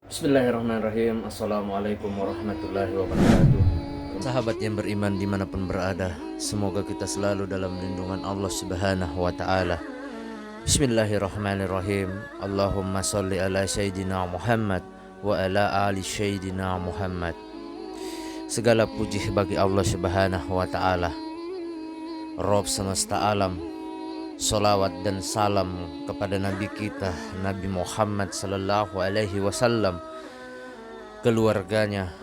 Bismillahirrahmanirrahim. Assalamualaikum warahmatullahi wabarakatuh. Sahabat yang beriman dimanapun berada, semoga kita selalu dalam lindungan Allah Subhanahu wa ta'ala. Bismillahirrahmanirrahim. Allahumma salli ala Sayyidina Muhammad wa ala ali Sayyidina Muhammad. Segala puji bagi Allah Subhanahu wa ta'ala, Rabb semesta alam. Salawat dan salam kepada Nabi kita, Nabi Muhammad sallallahu alaihi wasallam, keluarganya,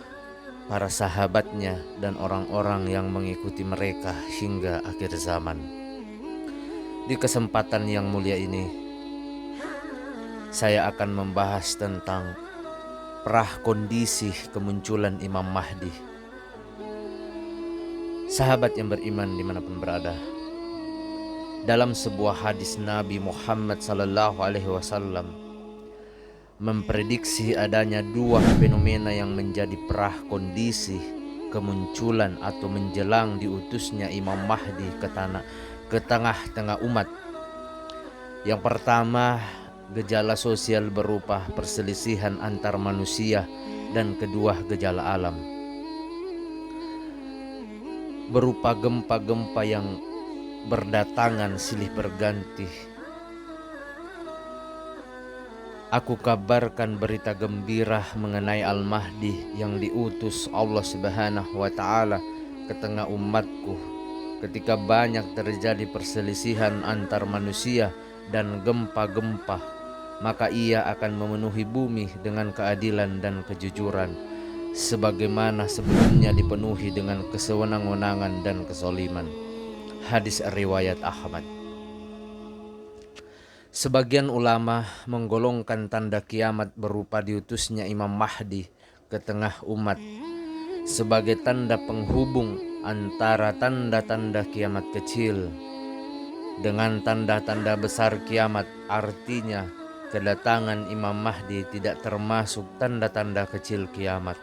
para sahabatnya, dan orang-orang yang mengikuti mereka hingga akhir zaman. Di kesempatan yang mulia ini, saya akan membahas tentang kondisi kemunculan Imam Mahdi. Sahabat yang beriman dimanapun berada, dalam sebuah hadis Nabi Muhammad sallallahu alaihi wasallam memprediksi adanya dua fenomena yang menjadi kondisi kemunculan atau menjelang diutusnya Imam Mahdi ke tengah-tengah umat. Yang pertama, gejala sosial berupa perselisihan antar manusia, dan kedua, gejala alam berupa gempa-gempa yang berdatangan silih berganti. Aku kabarkan berita gembira mengenai Al-Mahdi yang diutus Allah Subhanahu wa ta'ala ke tengah umatku. Ketika banyak terjadi perselisihan antar manusia dan gempa-gempa, maka ia akan memenuhi bumi dengan keadilan dan kejujuran, sebagaimana sebelumnya dipenuhi dengan kesewenang-wenangan dan kezaliman. Hadis riwayat Ahmad. Sebagian ulama menggolongkan tanda kiamat berupa diutusnya Imam Mahdi ke tengah umat sebagai tanda penghubung antara tanda-tanda kiamat kecil dengan tanda-tanda besar kiamat. Artinya, kedatangan Imam Mahdi tidak termasuk tanda-tanda kecil kiamat,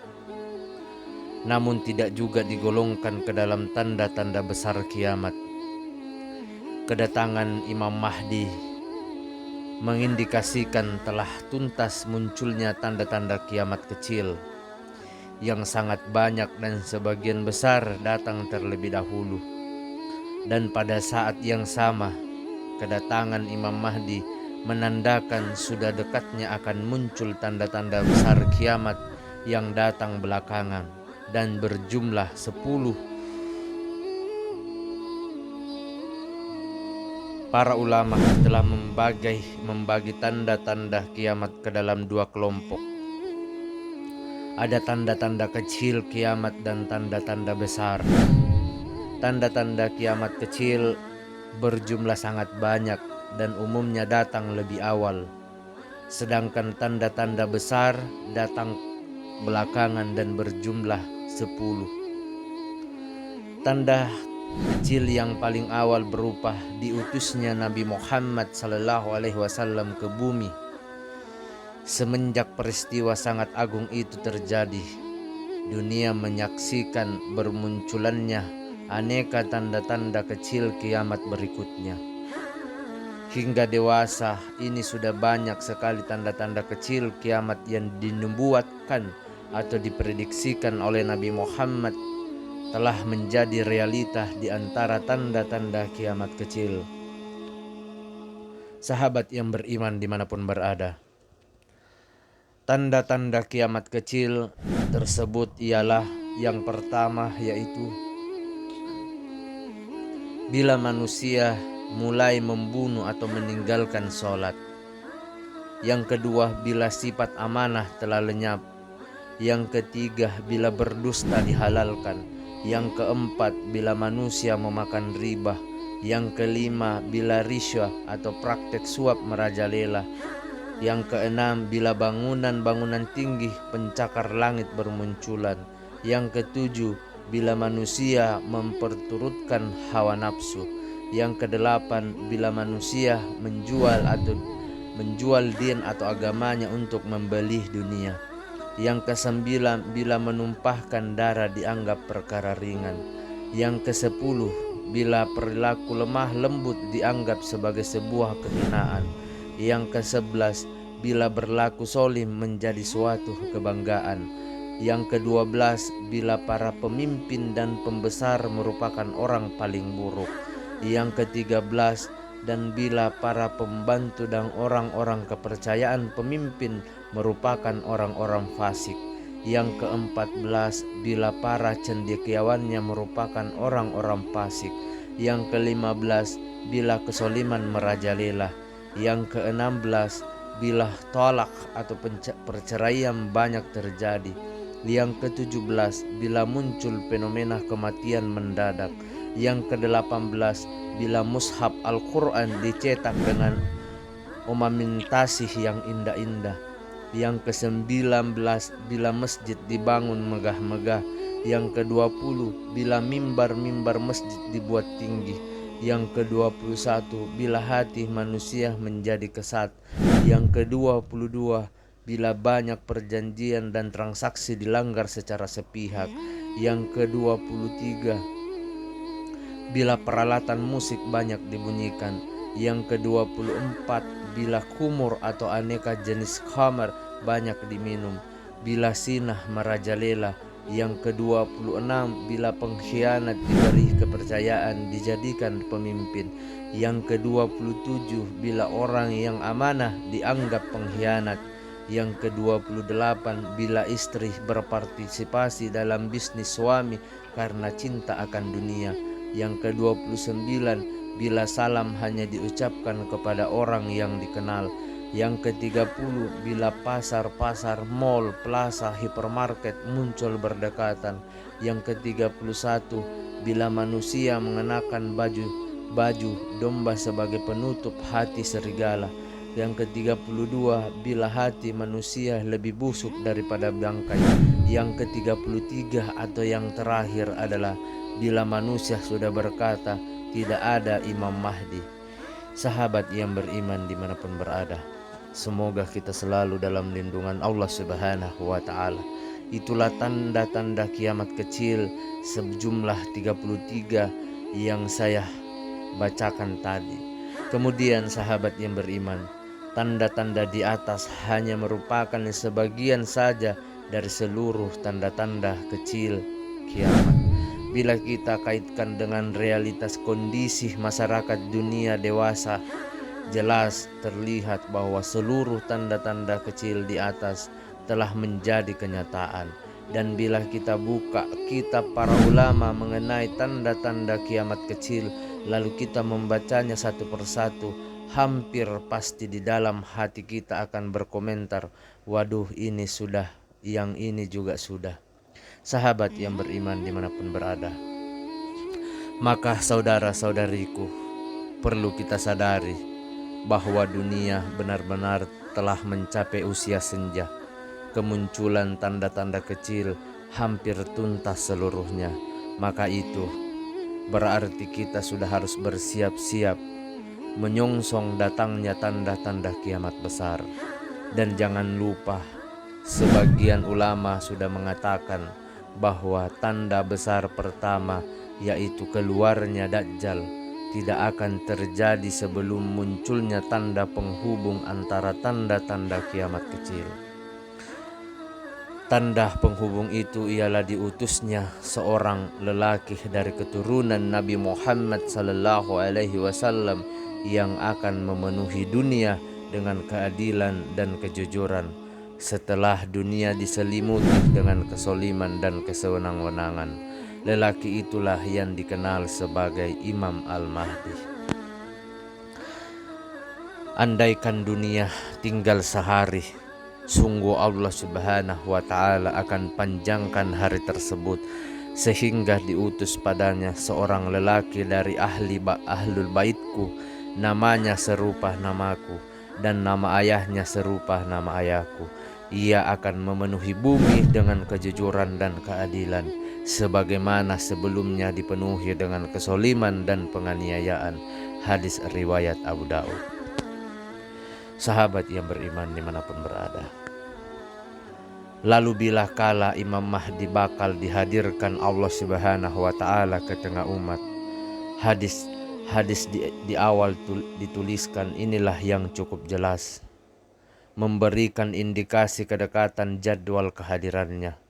namun tidak juga digolongkan ke dalam tanda-tanda besar kiamat. Kedatangan Imam Mahdi mengindikasikan telah tuntas munculnya tanda-tanda kiamat kecil yang sangat banyak dan sebagian besar datang terlebih dahulu. Dan pada saat yang sama, kedatangan Imam Mahdi menandakan sudah dekatnya akan muncul tanda-tanda besar kiamat yang datang belakangan dan berjumlah 10. Para ulama telah membagi tanda-tanda kiamat ke dalam dua kelompok. Ada tanda-tanda kecil kiamat dan tanda-tanda besar. Tanda-tanda kiamat kecil berjumlah sangat banyak dan umumnya datang lebih awal, sedangkan tanda-tanda besar datang belakangan dan berjumlah 10. Tanda kecil yang paling awal berupa diutusnya Nabi Muhammad sallallahu alaihi wasallam ke bumi. Semenjak peristiwa sangat agung itu terjadi, dunia menyaksikan bermunculannya aneka tanda-tanda kecil kiamat berikutnya. Hingga dewasa ini sudah banyak sekali tanda-tanda kecil kiamat yang dinubuatkan atau diprediksikan oleh Nabi Muhammad telah menjadi realita di antara tanda-tanda kiamat kecil. Sahabat yang beriman dimanapun berada, tanda-tanda kiamat kecil tersebut ialah yang pertama, yaitu bila manusia mulai membunuh atau meninggalkan sholat. Yang kedua, bila sifat amanah telah lenyap. Yang ketiga, bila berdusta dihalalkan. Yang keempat, bila manusia memakan riba. Yang kelima, bila risyah atau praktek suap merajalela. Yang keenam, bila bangunan-bangunan tinggi pencakar langit bermunculan. Yang ketujuh, bila manusia memperturutkan hawa nafsu. Yang kedelapan, bila manusia menjual din atau agamanya untuk membeli dunia. Yang kesembilan, bila menumpahkan darah dianggap perkara ringan. Yang kesepuluh, bila perilaku lemah lembut dianggap sebagai sebuah kehinaan. Yang kesebelas, bila berlaku solim menjadi suatu kebanggaan. Yang ke-12, bila para pemimpin dan pembesar merupakan orang paling buruk. Yang ke-13, dan bila para pembantu dan orang-orang kepercayaan pemimpin merupakan orang-orang fasik. Yang ke-14, bila para cendekiawannya merupakan orang-orang fasik. Yang ke-15, bila kesoliman merajalela. Yang ke-16, bila tolak atau perceraian banyak terjadi. Yang ke-17, bila muncul fenomena kematian mendadak. Yang ke-18, bila mushaf Al-Quran dicetak dengan ornamentasi yang indah-indah. Yang ke-19, bila masjid dibangun megah-megah. Yang ke-20, bila mimbar-mimbar masjid dibuat tinggi. Yang ke-21, bila hati manusia menjadi kesat. Yang ke-22, bila banyak perjanjian dan transaksi dilanggar secara sepihak. Yang ke-23, bila peralatan musik banyak dibunyikan. Yang ke-24, bila kumur atau aneka jenis khamar banyak diminum. Bila sinah merajalela. Yang ke-26, bila pengkhianat diberi kepercayaan dijadikan pemimpin. Yang ke-27, bila orang yang amanah dianggap pengkhianat. Yang ke-28, bila istri berpartisipasi dalam bisnis suami karena cinta akan dunia. Yang ke-29, bila salam hanya diucapkan kepada orang yang dikenal. Yang ke-30, bila pasar-pasar, mall, plaza, hipermarket muncul berdekatan. Yang ke-31, bila manusia mengenakan baju domba sebagai penutup hati serigala. Yang ke-32, bila hati manusia lebih busuk daripada bangkai. Yang ke-33 atau yang terakhir adalah bila manusia sudah berkata tidak ada Imam Mahdi. Sahabat yang beriman dimanapun berada, semoga kita selalu dalam lindungan Allah Subhanahu wa ta'ala. Itulah tanda-tanda kiamat kecil sejumlah 33 yang saya bacakan tadi. Kemudian sahabat yang beriman, tanda-tanda di atas hanya merupakan sebagian saja dari seluruh tanda-tanda kecil kiamat. Bila kita kaitkan dengan realitas kondisi masyarakat dunia dewasa, jelas terlihat bahwa seluruh tanda-tanda kecil di atas telah menjadi kenyataan. Dan bila kita buka kitab para ulama mengenai tanda-tanda kiamat kecil, lalu kita membacanya satu persatu, hampir pasti di dalam hati kita akan berkomentar, waduh ini sudah, yang ini juga sudah. Sahabat yang beriman dimanapun berada, maka saudara-saudariku, perlu kita sadari bahwa dunia benar-benar telah mencapai usia senja. Kemunculan tanda-tanda kecil hampir tuntas seluruhnya. Maka itu berarti kita sudah harus bersiap-siap menyongsong datangnya tanda-tanda kiamat besar. Dan jangan lupa, sebagian ulama sudah mengatakan bahwa tanda besar pertama yaitu keluarnya Dajjal tidak akan terjadi sebelum munculnya tanda penghubung antara tanda-tanda kiamat kecil. Tanda penghubung itu ialah diutusnya seorang lelaki dari keturunan Nabi Muhammad sallallahu alaihi wasallam yang akan memenuhi dunia dengan keadilan dan kejujuran setelah dunia diselimuti dengan kesoliman dan kesewenang-wenangan. Lelaki itulah yang dikenal sebagai Imam Al-Mahdi. Andaikan dunia tinggal sehari, sungguh Allah Subhanahu wa ta'ala akan panjangkan hari tersebut sehingga diutus padanya seorang lelaki dari ahlul baitku, namanya serupa namaku dan nama ayahnya serupa nama ayahku. Ia akan memenuhi bumi dengan kejujuran dan keadilan, sebagaimana sebelumnya dipenuhi dengan kesoliman dan penganiayaan. Hadis riwayat Abu Daud. Sahabat yang beriman dimanapun berada, lalu bila kala Imam Mahdi bakal dihadirkan Allah Subhanahu wa ta'ala ke tengah umat, hadis di awal dituliskan inilah yang cukup jelas. memberikan indikasi kedekatan jadwal kehadirannya.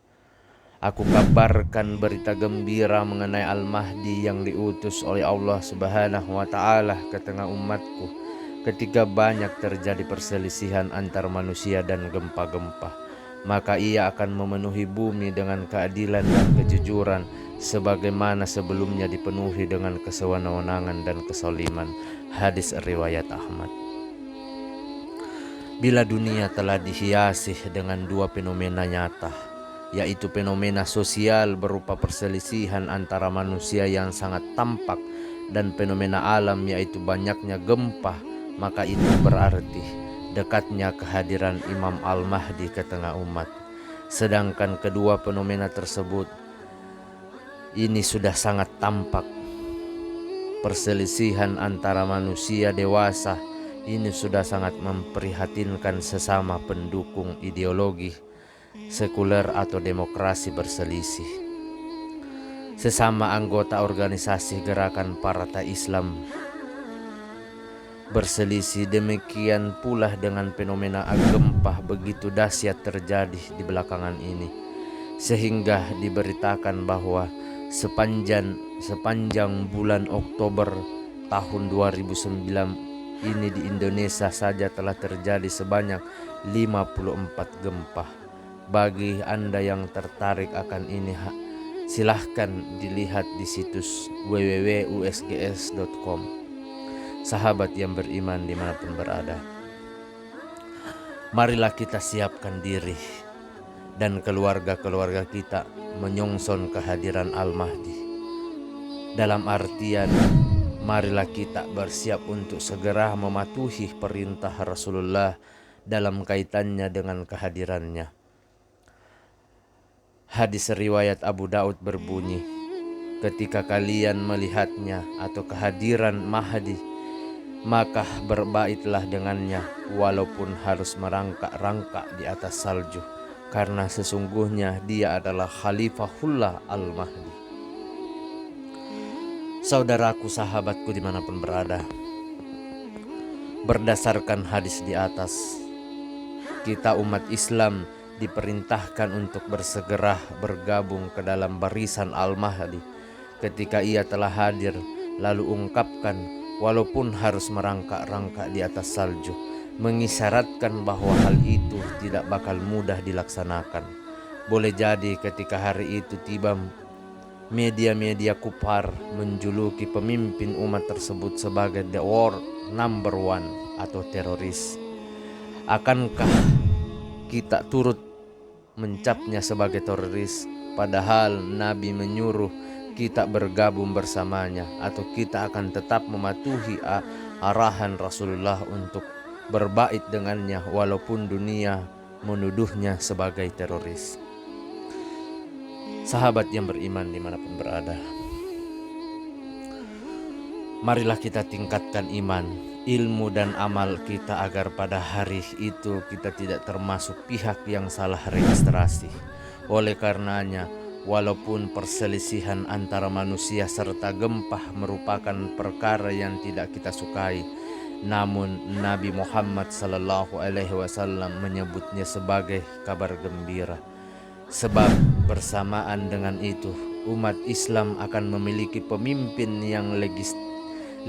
Aku kabarkan berita gembira mengenai Al-Mahdi yang diutus oleh Allah Subhanahu wa Ta'ala ke tengah umatku ketika banyak terjadi perselisihan antar manusia dan gempa-gempa. Maka ia akan memenuhi bumi dengan keadilan dan kejujuran sebagaimana sebelumnya dipenuhi dengan kesewenang-wenangan dan kesaliman. Hadis riwayat Ahmad. Bila dunia telah dihiasi dengan dua fenomena nyata, yaitu fenomena sosial berupa perselisihan antara manusia yang sangat tampak dan fenomena alam yaitu banyaknya gempa, maka itu berarti dekatnya kehadiran Imam Al-Mahdi ke tengah umat. Sedangkan kedua fenomena tersebut ini sudah sangat tampak. Perselisihan antara manusia dewasa ini sudah sangat memprihatinkan sesama pendukung ideologi sekuler atau demokrasi berselisih. Sesama anggota organisasi gerakan Partai Islam berselisih. Demikian pula dengan fenomena gempa begitu dahsyat terjadi di belakangan ini, sehingga diberitakan bahwa sepanjang bulan Oktober tahun 2009 ini di Indonesia saja telah terjadi sebanyak 54 gempa. Bagi Anda yang tertarik akan ini, silahkan dilihat di situs www.usgs.com. Sahabat yang beriman dimanapun berada, marilah kita siapkan diri dan keluarga-keluarga kita menyongsong kehadiran Al-Mahdi. Dalam artian, marilah kita bersiap untuk segera mematuhi perintah Rasulullah dalam kaitannya dengan kehadirannya. Hadis riwayat Abu Daud berbunyi, ketika kalian melihatnya atau kehadiran Mahdi, maka berbaitlah dengannya walaupun harus merangkak-rangkak di atas salju, karena sesungguhnya dia adalah Khalifahullah Al-Mahdi. Saudaraku, sahabatku dimanapun berada, berdasarkan hadis di atas, kita umat Islam diperintahkan untuk bersegera bergabung ke dalam barisan Al-Mahdi ketika ia telah hadir, lalu ungkapkan walaupun harus merangkak-rangkak di atas salju, mengisyaratkan bahwa hal itu tidak bakal mudah dilaksanakan. Boleh jadi ketika hari itu tiba, media-media kufar menjuluki pemimpin umat tersebut sebagai the world number one atau teroris. Akankah kita turut mencapnya sebagai teroris, padahal Nabi menyuruh kita bergabung bersamanya, atau kita akan tetap mematuhi arahan Rasulullah untuk berbait dengannya walaupun dunia menuduhnya sebagai teroris? Sahabat yang beriman dimanapun berada, marilah kita tingkatkan iman, ilmu dan amal kita agar pada hari itu kita tidak termasuk pihak yang salah registrasi. Oleh karenanya, walaupun perselisihan antara manusia serta gempa merupakan perkara yang tidak kita sukai, namun Nabi Muhammad SAW menyebutnya sebagai kabar gembira. Sebab bersamaan dengan itu, umat Islam akan memiliki pemimpin yang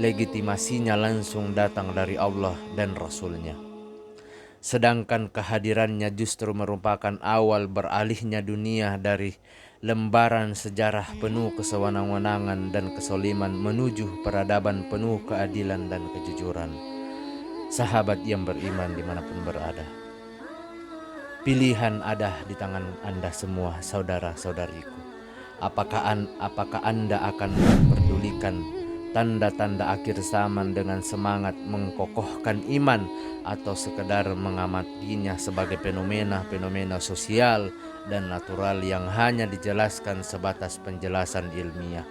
legitimasinya langsung datang dari Allah dan Rasulnya. Sedangkan kehadirannya justru merupakan awal beralihnya dunia dari lembaran sejarah penuh kesewenang-wenangan dan kesoliman menuju peradaban penuh keadilan dan kejujuran. Sahabat yang beriman dimanapun berada, pilihan ada di tangan Anda semua, saudara-saudariku. Apakah Anda akan memperdulikan tanda-tanda akhir zaman dengan semangat mengkokohkan iman, atau sekedar mengamatinya sebagai fenomena-fenomena sosial dan natural yang hanya dijelaskan sebatas penjelasan ilmiah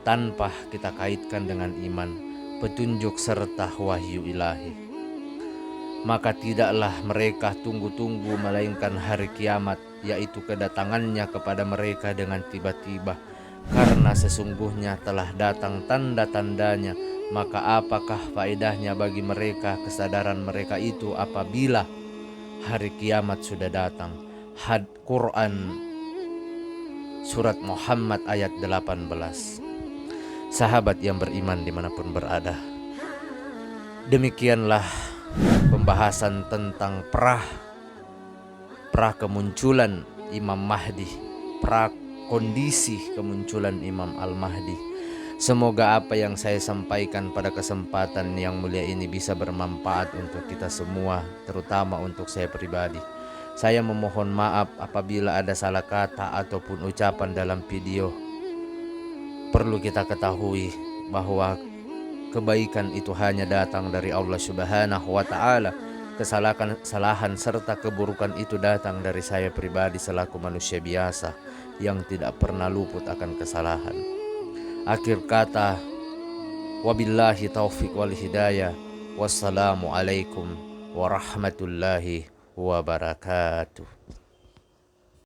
tanpa kita kaitkan dengan iman, petunjuk serta wahyu ilahi? Maka tidaklah mereka tunggu-tunggu melainkan hari kiamat, yaitu kedatangannya kepada mereka dengan tiba-tiba, karena sesungguhnya telah datang tanda-tandanya. Maka apakah faedahnya bagi mereka kesadaran mereka itu apabila hari kiamat sudah datang. Quran surat Muhammad ayat 18. Sahabat yang beriman dimanapun berada, demikianlah pembahasan tentang pra kemunculan Imam Mahdi, pra kondisi kemunculan Imam Al-Mahdi. Semoga apa yang saya sampaikan pada kesempatan yang mulia ini bisa bermanfaat untuk kita semua, terutama untuk saya pribadi. Saya memohon maaf apabila ada salah kata ataupun ucapan dalam video. Perlu kita ketahui bahwa kebaikan itu hanya datang dari Allah Subhanahu wa Ta'ala. Kesalahan serta keburukan itu datang dari saya pribadi selaku manusia biasa yang tidak pernah luput akan kesalahan. Akhir kata, wabillahi taufiq wal hidayah. Wassalamualaikum warahmatullahi wabarakatuh.